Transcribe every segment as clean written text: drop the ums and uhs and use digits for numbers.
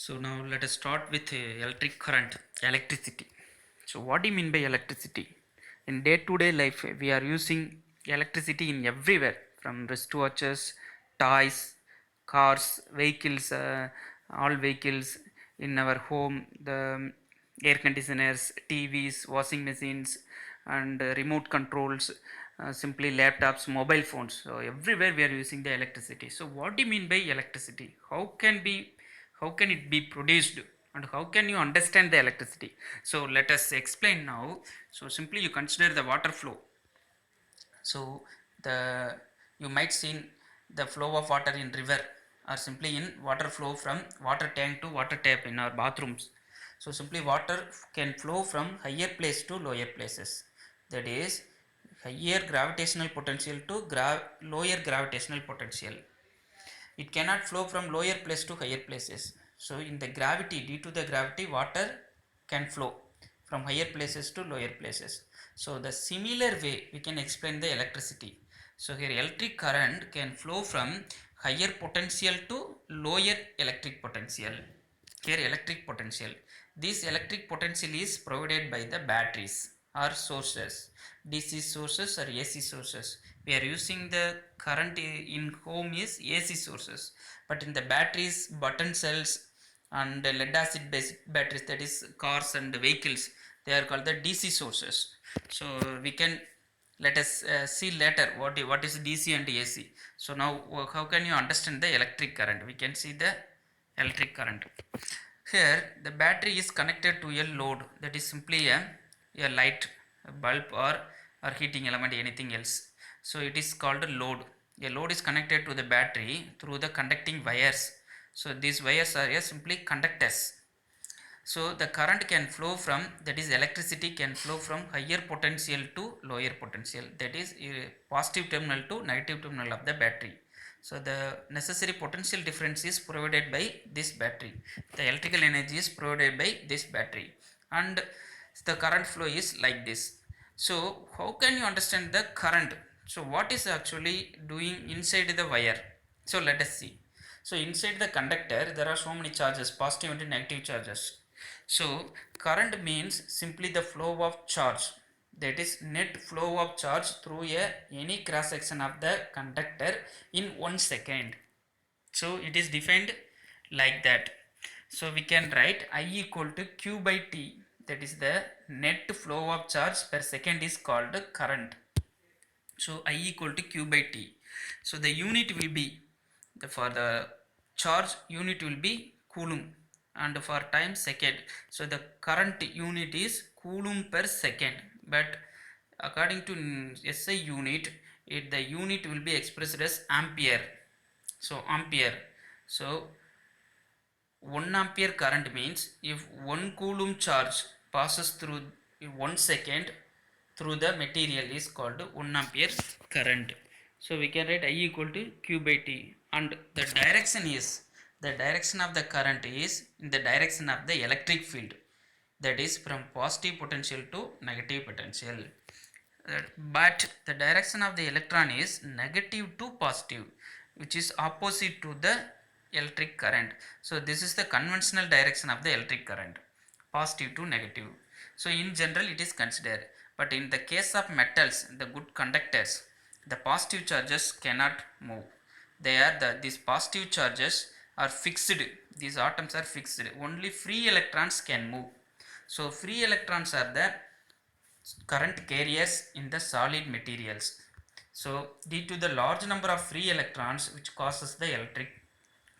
So now let us start with electric current, electricity. So what do you mean by electricity? In day-to-day life, we are using electricity in everywhere, from wristwatches, toys, cars, vehicles, all vehicles in our home, the air conditioners, TVs, washing machines, and remote controls, simply laptops, mobile phones. So everywhere we are using the electricity. So what do you mean by electricity? How can it be produced, and how can you understand the electricity? So let us explain now. So simply you consider the water flow. So the you might seen the flow of water in river, or simply in water flow from water tank to water tap in our bathrooms. So simply water can flow from higher place to lower places, that is higher gravitational potential to lower gravitational potential. It cannot flow from lower place to higher places. So in the gravity, due to the gravity, water can flow from higher places to lower places. So the similar way we can explain the electricity. So here electric current can flow from higher potential to lower electric potential. Here electric potential, this electric potential is provided by the batteries or sources, DC sources or AC sources. We are using the current in home is AC sources, but in the batteries, button cells, and lead acid based batteries, that is cars and vehicles, they are called the DC sources. So we can, let us see later what is DC and AC. So now how can you understand the electric current? We can see the electric current. Here the battery is connected to a load, that is simply a light, a bulb, or heating element, anything else. So it is called a load. A load is connected to the battery through the conducting wires. So these wires are simply conductors. So the current can flow from, that is electricity can flow from higher potential to lower potential, that is positive terminal to negative terminal of the battery. So the necessary potential difference is provided by this battery, the electrical energy is provided by this battery, and the current flow is like this. So how can you understand the current? So what is actually doing inside the wire? So let us see. So inside the conductor there are so many charges, positive and negative charges. So current means simply the flow of charge, that is net flow of charge through any cross section of the conductor in 1 second. So it is defined like that. So we can write I equal to Q by T, that is the net flow of charge per second is called current. So I equal to Q by T. So the unit will be, for the charge unit will be coulomb, and for time second. So the current unit is coulomb per second, but according to SI unit, the unit will be expressed as ampere. So ampere. So 1 ampere current means if 1 coulomb charge passes through 1 second through the material is called 1 ampere current. So we can write I equal to Q by T, and the direction is, the direction of the current is in the direction of the electric field, that is from positive potential to negative potential. But the direction of the electron is negative to positive, which is opposite to the electric current. So this is the conventional direction of the electric current, positive to negative. So in general it is considered, but in the case of metals, the good conductors, the positive charges cannot move. They are these positive charges are fixed, these atoms are fixed, only free electrons can move. So free electrons are the current carriers in the solid materials. So due to the large number of free electrons, which causes the electric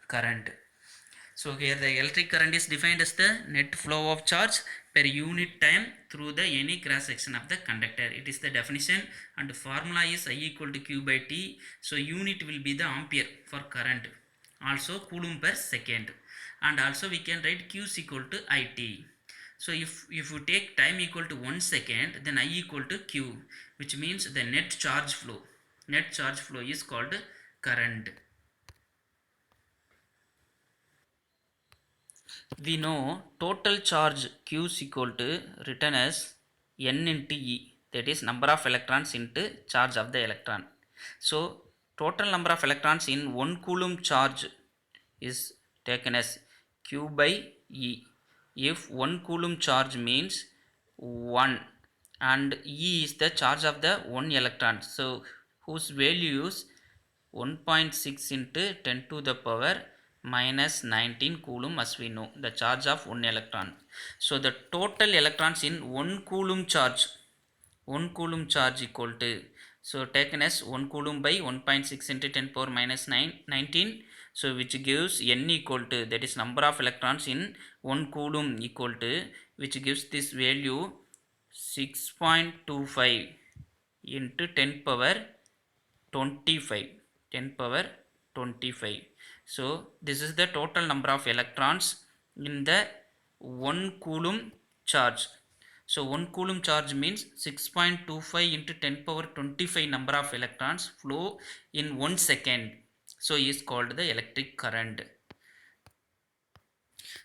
current. So here the electric current is defined as the net flow of charge per unit time through the any cross section of the conductor. It is the definition, and formula is I equal to Q by T. So unit will be the ampere for current, also coulomb per second, and also we can write Q is equal to IT. So if you take time equal to 1 second, then I equal to Q, which means the net charge flow. Net charge flow is called current. We know total charge Q is equal to written as N into E, that is number of electrons into charge of the electron. So total number of electrons in 1 coulomb charge is taken as Q by E. If 1 coulomb charge means 1 and E is the charge of the 1 electron, so whose value is 1.6 into 10 to the power minus 19 coulomb, as we know the charge of 1 electron. So the total electrons in 1 coulomb charge, 1 coulomb charge equal to, so taken as 1 coulomb by 1.6 into 10 power minus 19, so which gives n equal to, that is number of electrons in 1 coulomb equal to, which gives this value 6.25 into 10 power 25, 10 power 25. So this is the total number of electrons in the 1 coulomb charge. So 1 coulomb charge means 6.25 into 10 power 25 number of electrons flow in 1 second, so is called the electric current.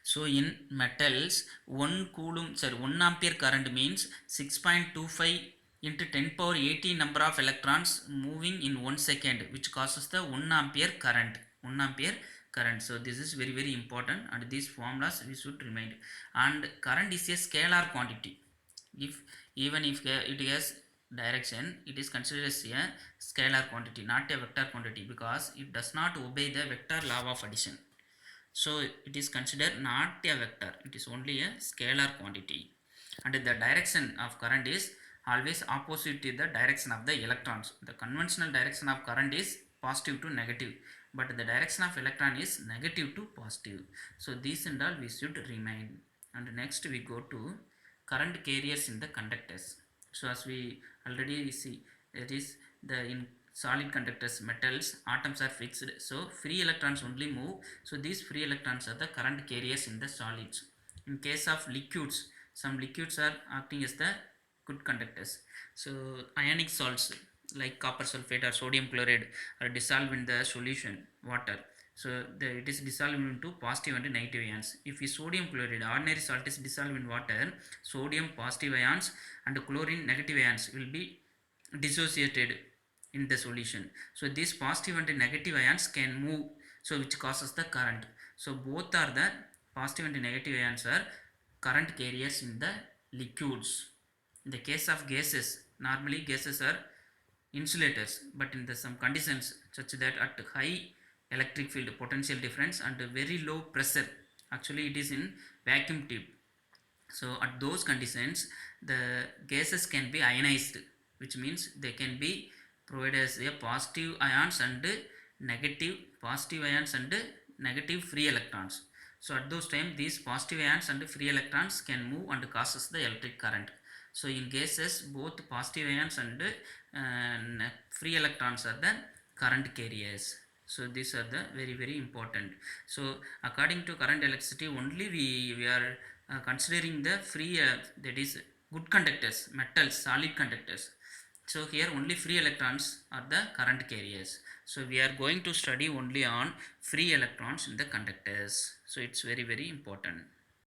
So in metals, 1 coulomb, sorry, 1 ampere current means 6.25 into 10 power 80 number of electrons moving in 1 second, which causes the 1 ampere current. 1 ampere current. So this is very very important, and these formulas we should remind. And current is a scalar quantity. If even if it has direction, it is considered as a scalar quantity, not a vector quantity, because it does not obey the vector law of addition. So it is considered not a vector, it is only a scalar quantity. And the direction of current is always opposite to the direction of the electrons. The conventional direction of current is positive to negative, but the direction of electron is negative to positive. So these and all we should remain. And next we go to current carriers in the conductors. So as we already see, that is the in solid conductors, metals, atoms are fixed, so free electrons only move. So these free electrons are the current carriers in the solids. In case of liquids, some liquids are acting as the good conductors. So ionic salts like copper sulfate or sodium chloride are dissolved in the solution water. So it is dissolved into positive and negative ions. If sodium chloride, ordinary salt, is dissolved in water, sodium positive ions and chlorine negative ions will be dissociated in the solution. So these positive and negative ions can move, so which causes the current. So both are the positive and negative ions are current carriers in the liquids. In the case of gases, normally gases are insulators, but in the some conditions such that at high electric field potential difference and very low pressure, actually it is in vacuum tube. So at those conditions the gases can be ionized, which means they can be provided as a positive ions and negative, positive ions and negative free electrons. So at those time these positive ions and free electrons can move and causes the electric current. So in gases both positive ions and free electrons are the current carriers. So these are the very very important. So according to current electricity only we are considering the free that is good conductors, metals, solid conductors. So here only free electrons are the current carriers. So we are going to study only on free electrons in the conductors. So it's very very important.